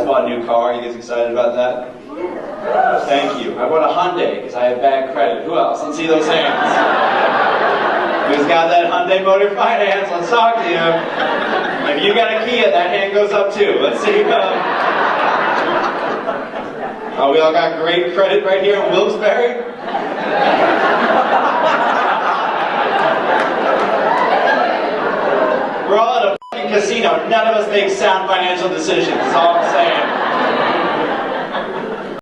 bought a new car. You guys excited about that? Thank you. I bought a Hyundai because I have bad credit. Who else? Let's see those hands. Who's got that Hyundai Motor Finance? Let's talk to you. If you got a Kia, that hand goes up too. Let's see. Oh, we all got great credit right here in Wilkes-Barre. We're all at a fucking casino. None of us make sound financial decisions. That's all I'm saying.